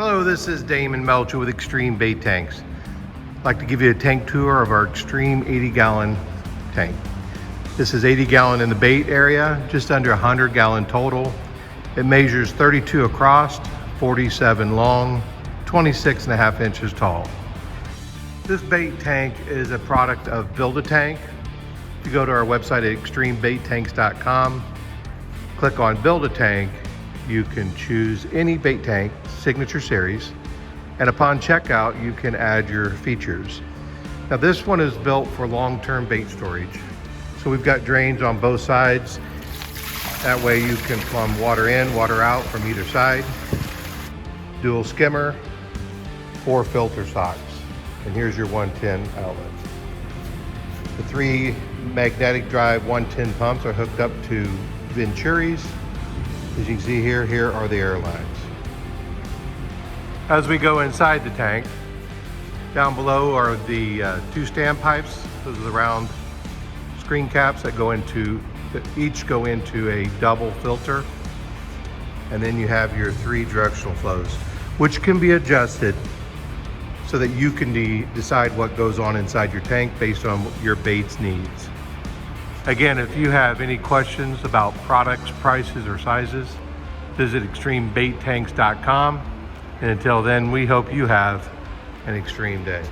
Hello, this is Damon Melcher with X-Treme Bait Tanks. I'd like to give you a tank tour of our X-Treme 80-gallon tank. This is 80 gallon in the bait area, just under 100 gallon total. It measures 32 across, 47 long, 26.5 inches tall. This bait tank is a product of Build-A-Tank. If you go to our website at extremebaittanks.com, click on Build-A-Tank, you can choose any bait tank signature series, and upon checkout you can add your features. Now this one is built for long-term bait storage, so we've got drains on both sides. That way you can plumb water in, water out from either side. Dual skimmer, 4 filter socks, and here's your 110 outlet. The 3 magnetic drive 110 pumps are hooked up to Venturis. As you can see here are the air lines. As we go inside the tank, down below are the 2 standpipes. Those are the round screen caps that each go into a double filter. And then you have your 3 directional flows, which can be adjusted so that you can decide what goes on inside your tank based on your bait's needs. Again, if you have any questions about products, prices, or sizes, visit extremebaittanks.com. And until then, we hope you have an extreme day.